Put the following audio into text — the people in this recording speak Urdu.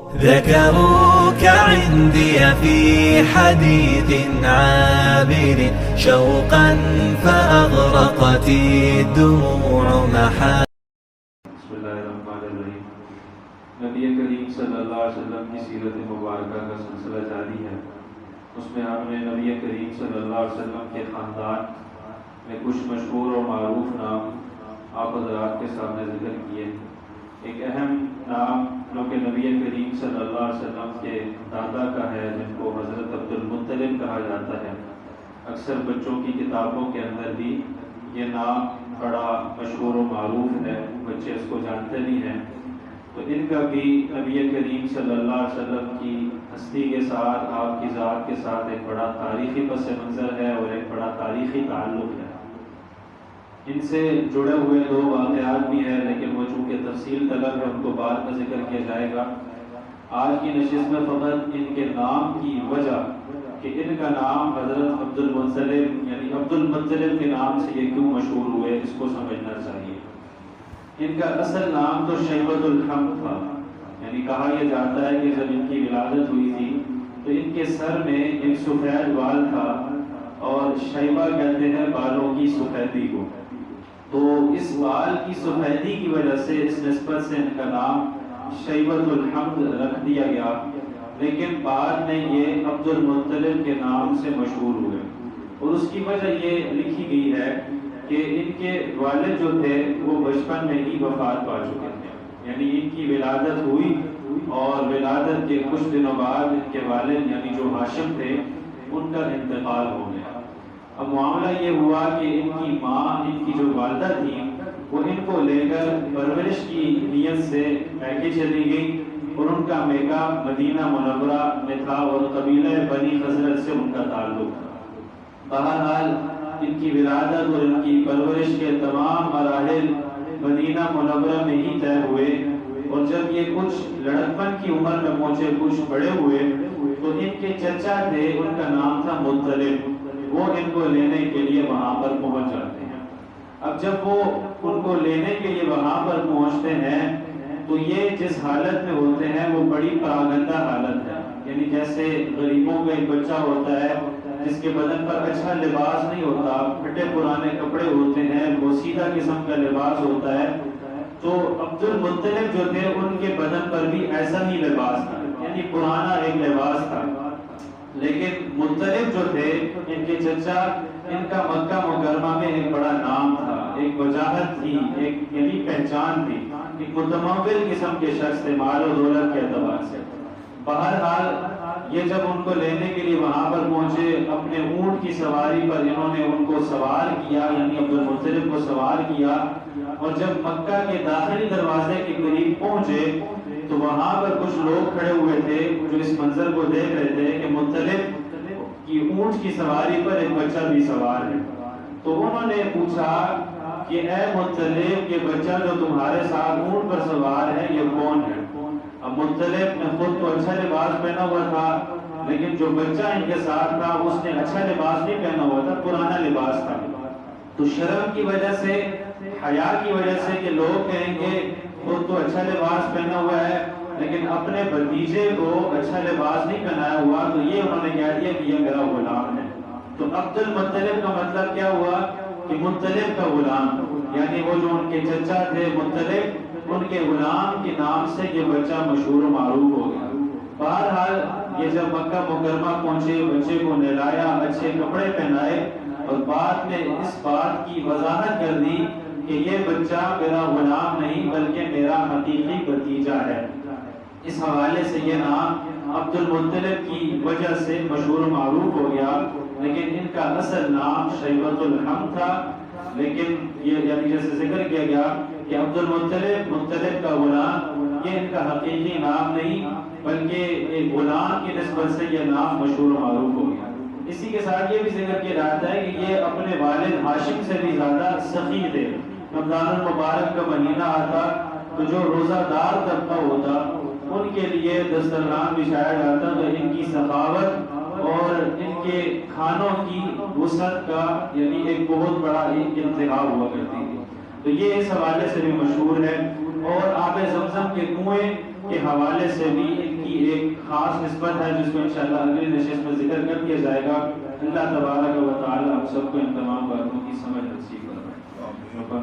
ذكروك عندي في حديث عابر شوقا فأغرقت الدموع محا. بسم اللہ الرحمن الرحیم. نبی کریم صلی اللہ علیہ وسلم کی سیرت مبارکہ کا سلسلہ جاری ہے. اس میں ہم نے نبی کریم صلی اللہ علیہ وسلم کے خاندان میں کچھ مشہور اور معروف نام آپ حضرات کے سامنے ذکر کیے. ایک اہم نام جو کہ نبی کریم صلی اللہ علیہ وسلم کے دادا کا ہے، جن کو حضرت عبد المطلب کہا جاتا ہے. اکثر بچوں کی کتابوں کے اندر بھی یہ نام بڑا مشہور و معروف ہے، بچے اس کو جانتے بھی ہیں. تو ان کا بھی نبی کریم صلی اللہ علیہ وسلم کی ہستی کے ساتھ، آپ کی ذات کے ساتھ ایک بڑا تاریخی پس منظر ہے اور ایک بڑا تاریخی تعلق ہے. ان سے جڑے ہوئے دو واقعات بھی ہیں، لیکن وہ چونکہ تفصیل طلب ہے ان کو بعد میں ذکر کیا جائے گا. آج کی نشست میں فقط ان کے نام کی وجہ کہ ان کا نام حضرت عبد المطلب یعنی عبد المطلب کے نام سے یہ کیوں مشہور ہوئے اس کو سمجھنا چاہیے. ان کا اصل نام تو شیبۃ الحمد تھا. یعنی کہا یہ جاتا ہے کہ جب ان کی ولادت ہوئی تھی تو ان کے سر میں ایک سفید بال تھا، اور شیبہ کہتے ہیں بالوں کی سفیدی کو. تو اس بال کی سفیدی کی وجہ سے اس نسبت سے ان کا نام شیبۃ الحمد رکھ دیا گیا. لیکن بعد میں یہ عبد المطلب کے نام سے مشہور ہوئے، اور اس کی وجہ یہ لکھی گئی ہے کہ ان کے والد جو تھے وہ بچپن میں ہی وفات پا چکے تھے. یعنی ان کی ولادت ہوئی اور ولادت کے کچھ دنوں بعد ان کے والد یعنی جو ہاشم تھے ان کا انتقال ہو گیا. اب معاملہ یہ ہوا کہ ان کی ماں، ان کی جو والدہ تھی، وہ ان کو لے کر پرورش کی نیت سے میکے چلی گئی، اور ان کا میکہ مدینہ منورہ میں تھا اور قبیلہ بنی خزرج سے ان کا تعلق تھا. بہرحال ان کی ولادت اور ان کی پرورش کے تمام مراحل مدینہ منورہ میں ہی طے ہوئے. اور جب یہ کچھ لڑکپن کی عمر میں پہنچے، کچھ بڑے ہوئے، تو ان کے چچا تھے، ان کا نام تھا مطلب، وہ ان کو لینے کے لیے وہاں پر پہنچ جاتے ہیں. اب جب وہ ان کو لینے کے لیے وہاں پر پہنچتے ہیں تو یہ جس حالت میں ہوتے ہیں وہ بڑی پراگندہ حالت ہے. یعنی جیسے غریبوں کا ایک بچہ ہوتا ہے جس کے بدن پر اچھا لباس نہیں ہوتا، پھٹے پرانے کپڑے ہوتے ہیں، بوسیدہ قسم کا لباس ہوتا ہے. تو عبد المطلب جو تھے ان کے بدن پر بھی ایسا ہی لباس تھا، یعنی پرانا ایک لباس تھا. لیکن مطلب جو تھے ان کے چچا، ان کا مکہ مکرمہ میں ایک بڑا نام تھا، ایک وجاہت تھی، ایک یعنی پہچان تھی، ایک متمول قسم کے شخص تھے مال و دولت کے اعتبار سے. بہرحال یہ جب ان کو لینے کے لیے وہاں پر پہنچے، اپنے اونٹ کی سواری پر انہوں نے ان کو سوار کیا، یعنی عبد المطلب کو سوار کیا. اور جب مکہ کے داخلی دروازے کے قریب پہنچے تو وہاں پر کچھ لوگ کھڑے ہوئے تھے جو اس منظر کو دیکھ رہے تھے کہ مطلب کی اونٹ کی سواری پر ایک بچہ بھی سوار ہے. تو انہوں نے پوچھا کہ اے مطلب، یہ بچہ جو تمہارے ساتھ اونٹ پر سوار ہے یہ کون ہے؟ اب مطلب نے خود تو اچھا لباس پہنا ہوا تھا، لیکن جو بچہ ان کے ساتھ تھا اس نے اچھا لباس نہیں پہنا ہوا تھا، پرانا لباس تھا. تو شرم کی وجہ سے، حیا کی وجہ سے کہ لوگ کہیں گے خود تو اچھا لباس پہنا ہوا ہے لیکن اپنے بھتیجے کو اچھا لباس نہیں پہنایا ہوا، تو یہ انہوں نے کہہ دیا کہ یہ میرا غلام ہے. تو عبد المطلب کا مطلب کیا ہوا کہ مطلب کا غلام، یعنی وہ جو ان کے چچا تھے مطلب، ان کے غلام کے نام سے یہ بچہ مشہور و معروف ہو گیا. بہرحال یہ جب مکہ مکرمہ پہنچے، بچے کو نہلایا، اچھے کپڑے پہنائے، اور بعد میں اس بات کی وضاحت کر دی کہ یہ بچہ میرا غلام نہیں بلکہ میرا حقیقی بھتیجا ہے. اس حوالے سے یہ نام عبد المطلب کی وجہ سے مشہور و معروف ہو گیا. لیکن ان کا اصل نام شیبۃ الحمد تھا. لیکن یہ یعنی جیسے ذکر کیا گیا کہ عبد المطلب، مطلب کا غلام، یہ ان کا حقیقی نام نہیں بلکہ ایک غلام کی نسبت سے یہ نام مشہور و معروف ہو گیا. اسی کے ساتھ یہ بھی ذکر کیا جاتا ہے کہ یہ اپنے والد ہاشم سے بھی زیادہ سخی تھے. رمضان المبارک کا مہینہ آتا تو جو روزہ دار طبقہ ہوتا ان کے لیے دسترخوان بچھایا جاتا، تو ان کی سخاوت اور ان کے کھانوں کی وسعت کا یعنی ایک بہت بڑا انتہا ہوا کرتی تھی. تو یہ اس حوالے سے بھی مشہور ہے. اور آب زمزم کے کنویں کے حوالے سے بھی ان کی ایک خاص نسبت ہے جس کو انشاءاللہ اگلی نشست میں ذکر کر دیا جائے گا. اللہ تبارک و تعالی ہم سب کو ان تمام باتوں کی سمجھ نصیب فرمائے.